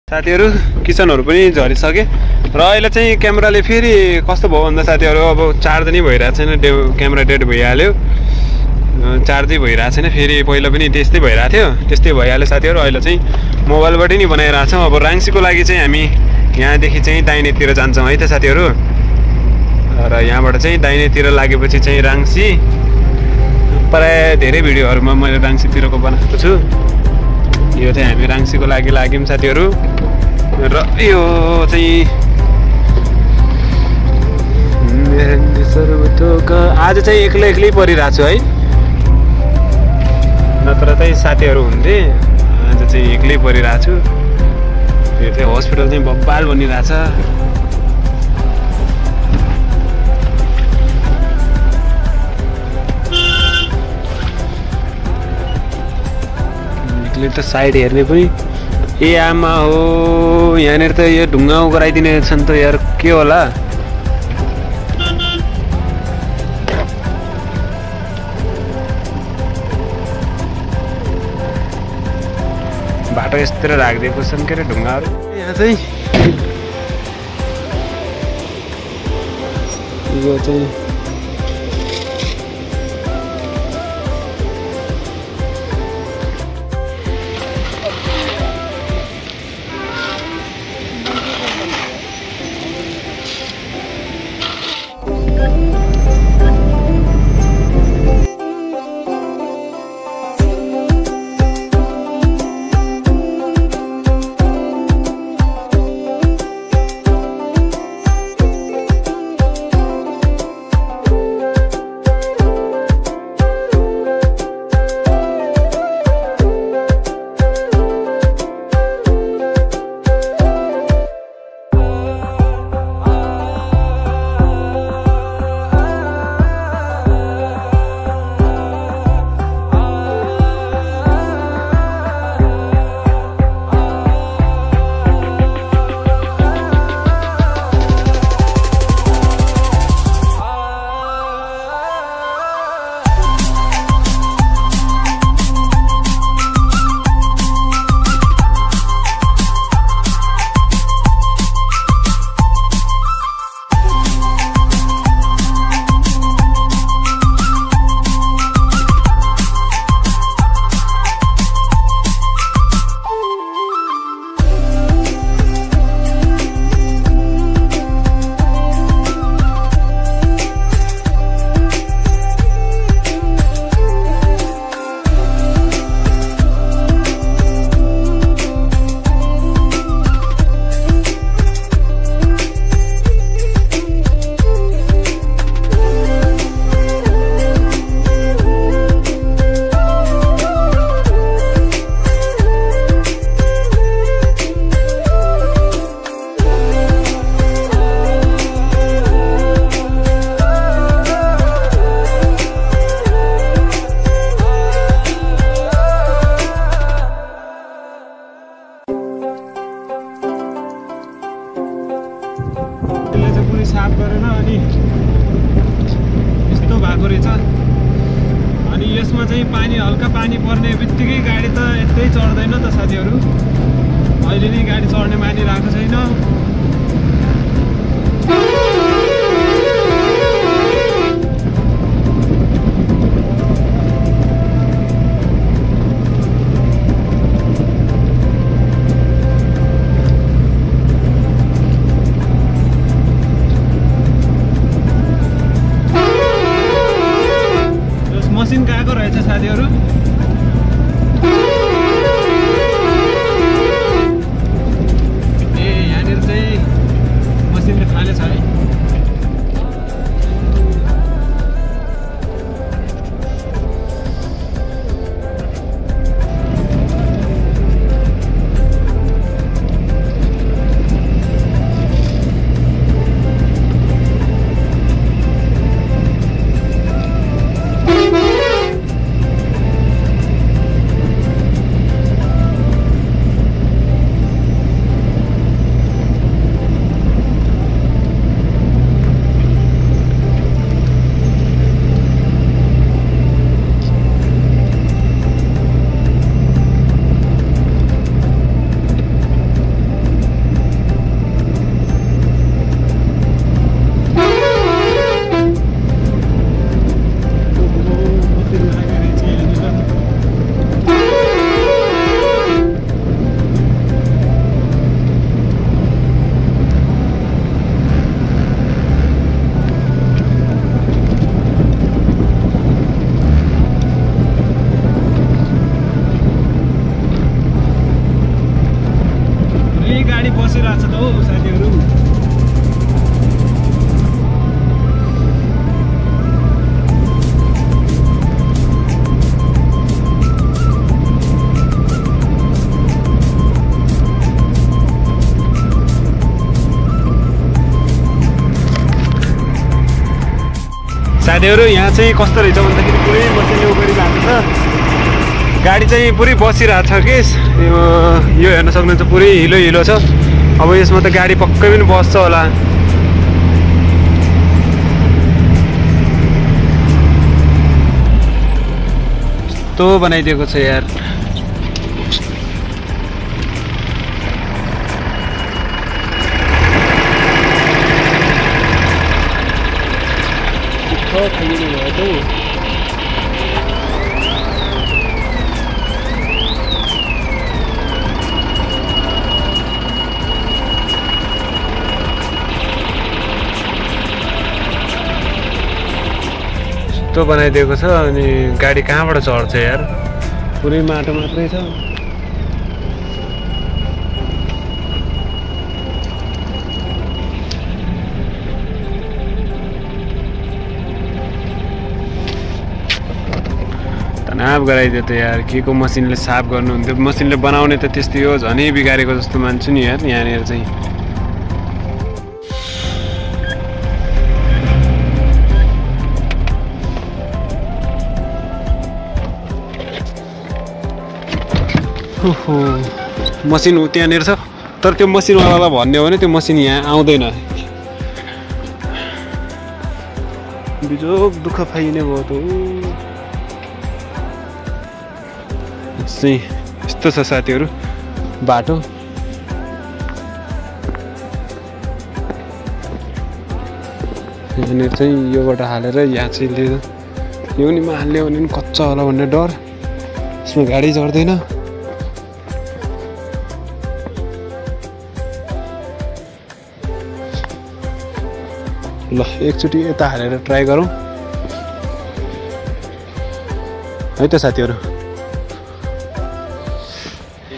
साथीहरु किचनहरु पनि झरिसके र अहिले चाहिँ क्यामेराले फेरि कस्तो भयो भन्दा साथीहरु अब चार्ज नै भइरा छैन क्यामेरा डेड भइहाल्यो चार्जै भइरा छैन फेरि पहिला पनि त्यस्तै भइरा थियो त्यस्तै भइहाल्यो साथीहरु अहिले चाहिँ मोबाइलबाट नै बनाइरा छौं अब राङ्सीको लागि चाहिँ हामी यहाँदेखि चाहिँ दाहिनेतिर जान्छौं है त साथीहरु र यहाँबाट चाहिँ दाहिनेतिर लागेपछि चाहिँ राङ्सी प्राय धेरै भिडियोहरुमा मैले राङ्सीतिरको बनाएको छु यो चाहिँ हामी राङ्सीको लागि लाग्यौं साथीहरु र यो चाहिँ आज चाहिँ एक्लै परिरहेको छु है नत्र चाहिँ साथीहरु हुन्थे आज चाहिँ एक्लै परिरहेको छु यो चाहिँ हस्पिटल चाहिँ बब्बाल बनिरहेछ त साइड हेर्ने पनि ए आमा हो यहाँनिर त यो ढुङ्गा गराइदिने छन् त यार के होला बाटो यस्तोतिर राखिदिएको छन् के अरे ढुङ्गाहरू यहाँ चाहिँ यो चाहिँ साफ गरेन अनि यस्तो भएको रहेछ अनि यसमा चाहिँ पानी हल्का पानी पर्ने बित्तिकै गाडी त यतै चढ्दैन त साथीहरु अहिले नै गाडी चढ्ने मानी राखेको छैन मसिन गएको रहेछ साथीहरु ए यहाँनिर चाहिँ मसिनले फालेछ है साथीहरु यहाँ चाहिँ कस्तो रहेछ भन्दाखेरि पुरै मसिनो गरिरहेको छ गाडी चाहिँ पुरै बसिरहेको छ के यो हेर्न सक्नुहुन्छ पुरै हिलो हिलो छ अब यसमा त गाडी पक्कै पनि बस्छ होला यस्तो बनाइदिएको छ यार यस्तो बनाइदिएको छ अनि गाडी कहाँबाट चढ्छ यार पुरै माटो मात्रै छ तनाव गराइदियो त यार के को मसिनले साफ गर्नुहुन्थ्यो मसिनले बनाउने त त्यस्तै हो झनै बिगारेको जस्तो मान्छु नि यार यहाँनिर चाहिँ ओहो मसिन त्यहाँनिर छ तर त्यो मसिनवालालाई भन्ने हो भने त्यो मसिन यहाँ आउँदैन बिजोग दुःख पाइने भयो त चाहिँ यस्तो छ साथीहरु बाटो यहाँनिर चाहिँ योबाट हालेर यहाँ चाहिँ लिएर यो नि हाल्यो भने पनि कच्चा होला भन्ने डर यसमा गाडी चढ्दैन ल एकचोटि यता हालेर ट्राई गरौँ है त साथीहरु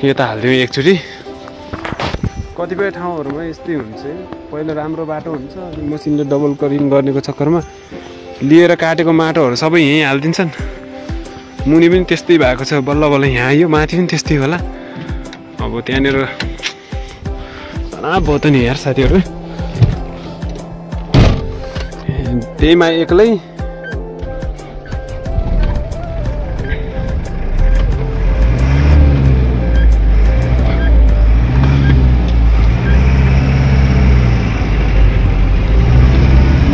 यता हाल्दिउँ एकचोटि कतिपय ठाउँहरुमा यस्तै हुन्छ पहिला राम्रो बाटो हुन्छ अनि मसिनले डबल कटिङ गर्नेको चक्करमा लिएर काटेको माटोहरु सबै यही हाल्दिन्छन् मुनि पनि त्यस्तै भएको छ बल्ल बल्ल यहाँ आयो माथि पनि त्यस्तै होला अब त्यहाँनिर तनाव भयो त नि यार साथीहरु त्यहीमा एक्लै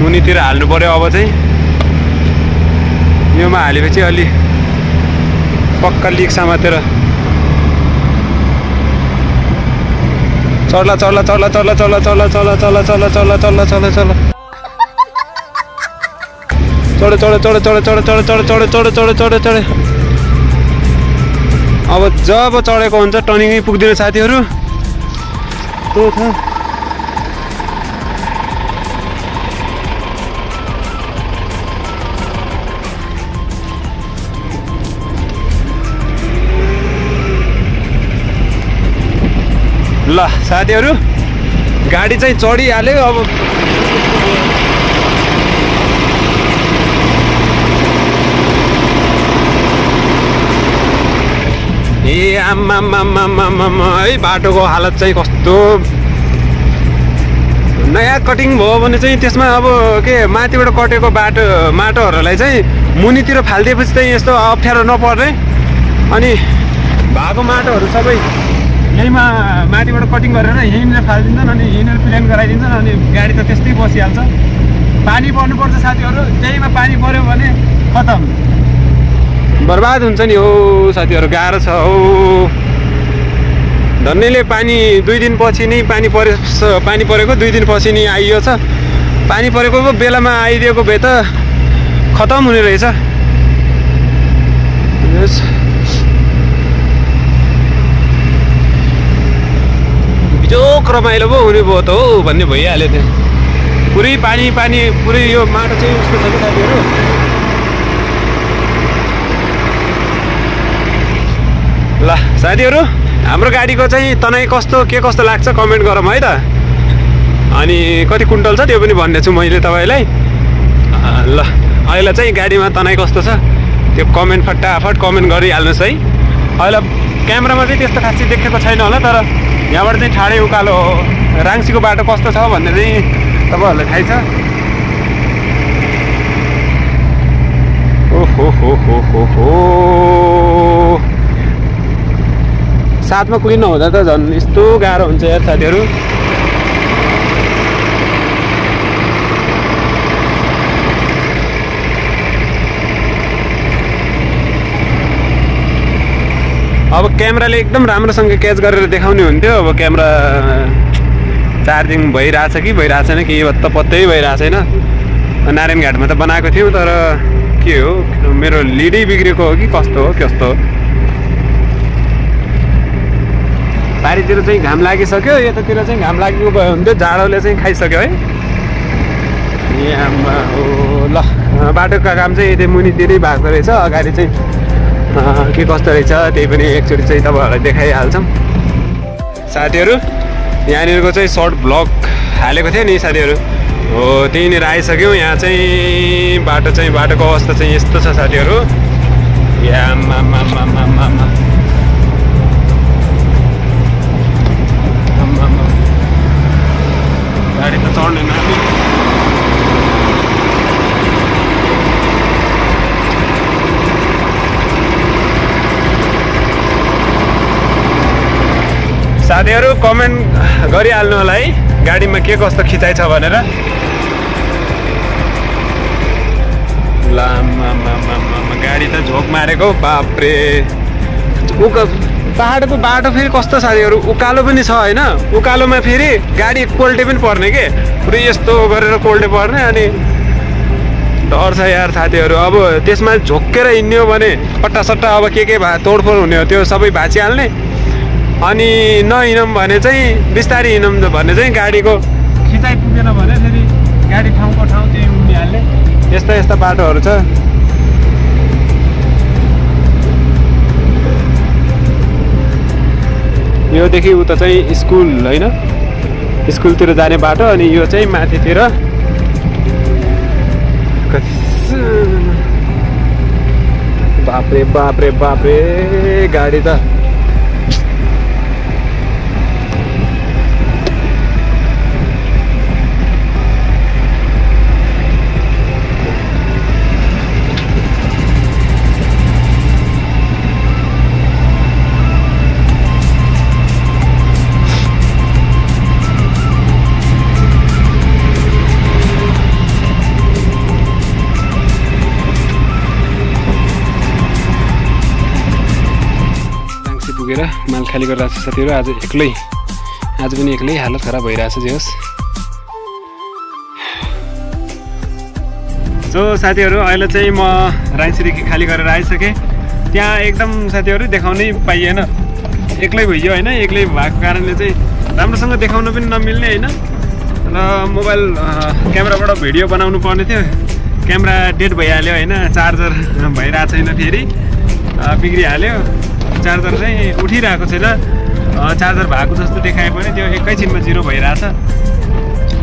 मुनितिर हाल्नु पर्यो अब चाहिँ योमा हालेपछि अलि पक्का लिक समातेर चल्ला चल्ला चल्ला चल्ला चल्ला चल्ला चल्ला चल्ला चल्ला चल्ला चल्ला चल्ला चल्ला चढे चढे चढे चढे चढे चढे चढे चढे चढे चढे चढे चढे अब जब चढेको हुन्छ टर्निङै पुग्दैन साथीहरु त्यो छ ल साथीहरु गाडी चाहिँ चढिहाल्यो अब ए आम्मा है बाटोको हालत चाहिँ कस्तो नयाँ कटिङ भयो भने चाहिँ त्यसमा अब के माथिबाट कटेको माटोहरूलाई चाहिँ मुनितिर फाल्दिएपछि चाहिँ यस्तो अप्ठ्यारो नपर्ने अनि भएको माटोहरू सबै यहीमा माथिबाट कटिङ गरेर यहीँनिर फालिदिन्छन् अनि यहीँनिर प्लेन गराइदिन्छन् अनि गाडी त त्यस्तै बसिहाल्छ पानी पर्नुपर्छ साथीहरु त्यहीमा पानी पर्यो भने खतम बर्बाद हुन्छ नि हो साथीहरु गाह्रो छ हो धन्यले पानी 2 दिनपछि नै पानी परेको 2 दिनपछि नै आइयो छ पानी परेको बेलामा आइदिएको भए त खतम हुने रहेछ बिजोक रमाइलो पो हुने भयो त हो भन्ने भइहाल्यो त्यहाँ पुरै पानी पुरै यो माटो चाहिँ उस्तो छ कि साथीहरु ल साथीहरु हाम्रो गाडीको चाहिँ तनाई कस्तो के कस्तो लाग्छ कमेन्ट गरौँ है त अनि कति कुन्टल छ त्यो पनि भन्ने छु मैले तपाईलाई ल अहिले चाहिँ गाडीमा तनाई कस्तो छ त्यो कमेन्ट फटाफट कमेन्ट गरिहाल्नुस् है अहिले क्यामेरामा चाहिँ त्यस्तो खासै देखेको छैन होला तर यहाँबाट चाहिँ ठाडै उकालो राङ्सीको बाटो कस्तो छ भन्ने चाहिँ तपाईहरुलाई थाहै छ हो साथमा कोही नहुँदा त झन् यस्तो गाह्रो हुन्छ यार साथीहरू। अब क्यामेराले एकदम राम्रोसँग क्याच गरेर देखाउने हुन्थ्यो। अब क्यामेरा चार्जिङ भइरहेछ कि भइरहेको छैन कि त पत्तै भइरहेको छैन। नारायण घाटमा त बनाएको थियौँ तर के हो मेरो लिडै बिग्रेको हो कि कस्तो हो कस्तो हो। बारीतिर चाहिँ घाम लागिसक्यो, यतातिर चाहिँ घाम लागेको भयो हुन्थ्यो, जाडोले चाहिँ खाइसक्यो है। यहाँ ल बाटोको काम चाहिँ यतै मुनितिरै भएको रहेछ, अगाडि चाहिँ के कस्तो रहेछ त्यही पनि एकचोटि चाहिँ तपाईँहरूलाई देखाइहाल्छौँ साथीहरू। यहाँनिरको चाहिँ सर्ट ब्लग हालेको थियो नि साथीहरू, हो त्यहीँनिर आइसक्यौँ। यहाँ चाहिँ बाटोको अवस्था चाहिँ यस्तो छ साथीहरू। गाडी त चढ्दैन साथीहरू। कमेन्ट गरिहाल्नु होला है गाडीमा के कस्तो खिचाइ छ भनेर। गाडी त झोक मारेको बाप्रे। पाहाडको बाटो फेरि कस्तो साथीहरू उकालो पनि छ होइन, उकालोमा फेरि गाडी कोल्टे पनि पर्ने के पुरै यस्तो गरेर कोल्टे पर्ने। अनि डर छ यार साथीहरू। अब त्यसमा झोक्केर हिँड्ने हो भने पट्टासट्टा अब के तोडफोड हुने हो त्यो सबै भाँचिहाल्ने। अनि नहिँडौँ भने चाहिँ बिस्तारै हिँडौँ भने चाहिँ गाडीको खिचाइ पुगेन भने फेरि गाडी ठाउँको ठाउँ त्यही उभिहाल्ने। यस्ता यस्ता बाटोहरू छ। योदेखि उता चाहिँ स्कुल होइन, स्कुलतिर जाने बाटो। अनि यो चाहिँ माथितिर बाप्रे बाप्रे बाप्रे गाडी त पुगेर माल खाली गरिरहेको छ साथीहरू। आज पनि एक्लै हालत खराब भइरहेछ जे होस्। सो साथीहरू अहिले चाहिँ म राङसीदेखि खाली गरेर आइसकेँ। त्यहाँ एकदम साथीहरू देखाउनै पाइएन, एक्लै भइयो होइन। एक्लै भएको कारणले चाहिँ राम्रोसँग देखाउन पनि नमिल्ने होइन। र मोबाइल क्यामेराबाट भिडियो बनाउनु पर्ने थियो, क्यामेरा डेड भइहाल्यो होइन। चार्जर भइरहेको छैन, फेरि बिग्रिहाल्यो। चार्जर चाहिँ उठिरहेको छैन, चार्जर भएको जस्तो देखाए पनि त्यो एकैछिनमा जिरो भइरहेछ।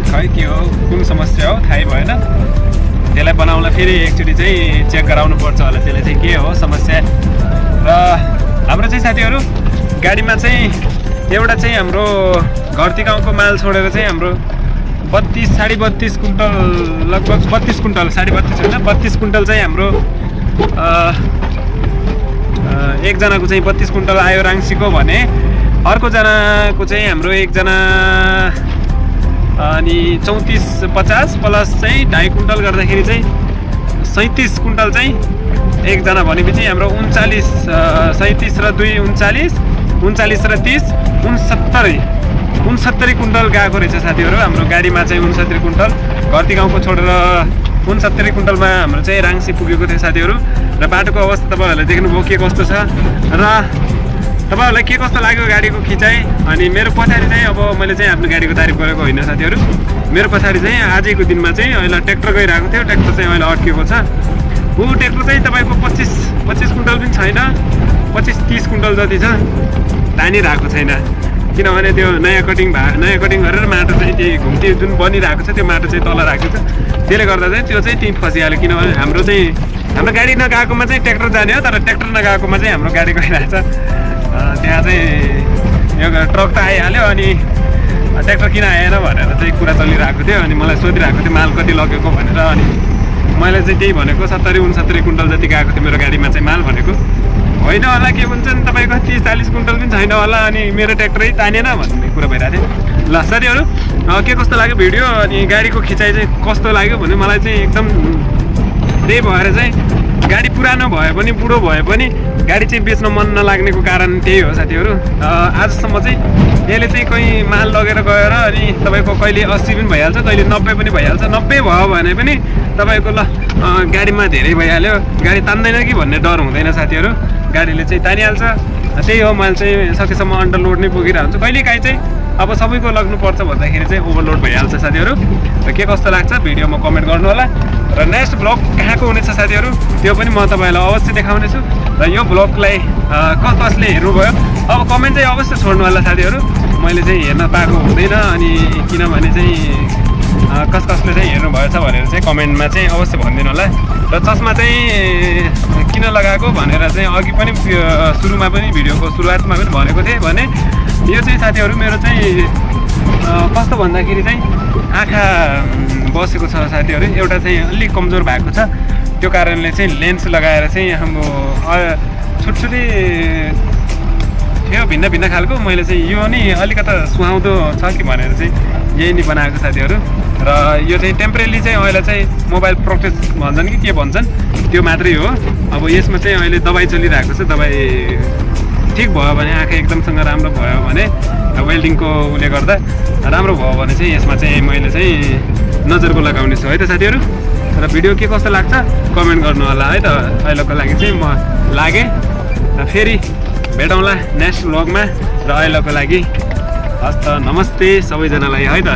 खै के हो कुन समस्या हो थाहै भएन। त्यसलाई बनाउन फेरि एकचोटि चाहिँ चेक गराउनु पर्छ होला त्यसले चाहिँ के हो समस्या। र हाम्रो चाहिँ साथीहरू गाडीमा चाहिँ एउटा चाहिँ हाम्रो घरती गाउँको माल छोडेर चाहिँ हाम्रो 32-32.5 कुन्टल, लगभग 32 कुन्टल, 32.5 होइन 32 कुन्टल चाहिँ हाम्रो एकजनाको चाहिँ 32 कुन्टल आयो राङसीको भने अर्कोजनाको चाहिँ हाम्रो एकजना अनि 34-50 प्लस चाहिँ 2.5 कुन्टल गर्दाखेरि चाहिँ 37 कुन्टल चाहिँ एकजना भनेपछि हाम्रो 39, 37 र 2 39, 39 र 30 69 कुन्टल गएको रहेछ साथीहरू। हाम्रो गाडीमा चाहिँ 69 कुन्टल, घरती गाउँको छोडेर 69 कुन्टलमा हाम्रो चाहिँ राङसी पुगेको थियो साथीहरू। र बाटोको अवस्था तपाईँहरूले देख्नुभयो के कस्तो छ। र तपाईँहरूलाई के कस्तो लाग्यो गाडीको खिचाइ। अनि मेरो पछाडि चाहिँ अब मैले चाहिँ आफ्नो गाडीको तारिफ गरेको होइन साथीहरू। मेरो पछाडि चाहिँ आजको दिनमा चाहिँ अहिले ट्र्याक्टर गइरहेको थियो, ट्र्याक्टर चाहिँ अहिले अड्किएको छ। ऊ ट्र्याक्टर चाहिँ तपाईँको 25 कुन्टल पनि छैन, 25-30 कुन्टल जति छ, तानिरहेको छैन। किनभने त्यो नयाँ कटिङ गरेर माटो चाहिँ त्यही घुम्ती जुन बनिरहेको छ त्यो माटो चाहिँ तल राखेको छ, त्यसले गर्दा चाहिँ त्यो चाहिँ त्यहीँ फसिहाल्यो। किनभने हाम्रो गाडी नगएकोमा चाहिँ ट्र्याक्टर जाने हो, तर ट्र्याक्टर नगएकोमा चाहिँ हाम्रो गाडी गइरहेछ। त्यहाँ चाहिँ यो ट्रक त आइहाल्यो अनि ट्र्याक्टर किन आएन भनेर चाहिँ कुरा चलिरहेको थियो। अनि मलाई सोधिरहेको थियो माल कति लगेको भनेर। अनि मैले चाहिँ त्यही भनेको 70-69 कुन्टल जति गएको थियो मेरो गाडीमा चाहिँ माल भनेको होइन होला के भन्छ नि तपाईँको 30-40 कुन्टल पनि छैन होला अनि मेरो ट्र्याक्टरै तानेन भन्ने कुरा भइरहेको थियो। ल साथीहरू के कस्तो लाग्यो भिडियो अनि गाडीको खिचाइ चाहिँ कस्तो लाग्यो भने मलाई चाहिँ एकदम त्यही भएर चाहिँ गाडी पुरानो भए पनि बुढो भए पनि गाडी चाहिँ बेच्न मन नलाग्नेको कारण त्यही हो साथीहरू। आजसम्म चाहिँ यसले चाहिँ कहीँ माल लगेर गएर अनि तपाईँको कहिले 80 पनि भइहाल्छ कहिले 90 पनि भइहाल्छ। 90 भयो भने पनि तपाईँको ल गाडीमा धेरै भइहाल्यो गाडी तान्दैन कि भन्ने डर हुँदैन साथीहरू गाडीले चाहिँ तानिहाल्छ। त्यही हो मैले चाहिँ सकेसम्म अन्डरलोड नै बोकिरहेको हुन्छु कहिलेकाहीँ चाहिँ अब सबैको लाग्नुपर्छ भन्दाखेरि चाहिँ ओभरलोड भइहाल्छ साथीहरू। र के कस्तो लाग्छ भिडियोमा कमेन्ट गर्नु होला र नेक्स्ट ब्लग कहाँको हुनेछ साथीहरू त्यो पनि म तपाईँलाई अवश्य देखाउनेछु। र यो ब्लगलाई कसले हेर्नुभयो अब कमेन्ट चाहिँ अवश्य छोड्नु होला साथीहरू। मैले चाहिँ हेर्न पाएको हुँदैन अनि किनभने चाहिँ कसले चाहिँ हेर्नुभएछ भनेर चाहिँ कमेन्टमा चाहिँ अवश्य भनिदिनु होला। र चस्मा चाहिँ किन लगाएको भनेर चाहिँ अघि पनि सुरुमा पनि भिडियोको सुरुवातमा पनि भनेको थिएँ भने यो चाहिँ साथीहरू मेरो चाहिँ कस्तो भन्दाखेरि चाहिँ आँखा बसेको छ साथीहरू एउटा चाहिँ अलिक कमजोर भएको छ त्यो कारणले चाहिँ लेन्स लगाएर चाहिँ हाम्रो छुटछुटी थियो भिन्न भिन्न खालको मैले चाहिँ यो नि अलिकता सुहाउँदो छ कि भनेर चाहिँ यही नि बनाएको साथीहरू। र यो चाहिँ टेम्परेरी चाहिँ अहिले चाहिँ मोबाइल प्रोटेक्ट भन्छन् कि के भन्छन् त्यो मात्रै हो। अब यसमा चाहिँ अहिले दबाई चलिरहेको छ दबाई ठिक भयो भने आँखा एकदमसँग राम्रो भयो भने वेल्डिङको उसले गर्दा राम्रो भयो भने चाहिँ यसमा चाहिँ मैले चाहिँ नजरको लगाउने छु है त साथीहरू। र भिडियो के कस्तो लाग्छ कमेन्ट गर्नु होला है त। अहिलेको लागि चाहिँ म लागेँ फेरि भेटौँला नेक्स्ट भ्लगमा र अहिलेको लागि हस्त नमस्ते सबैजनालाई है त।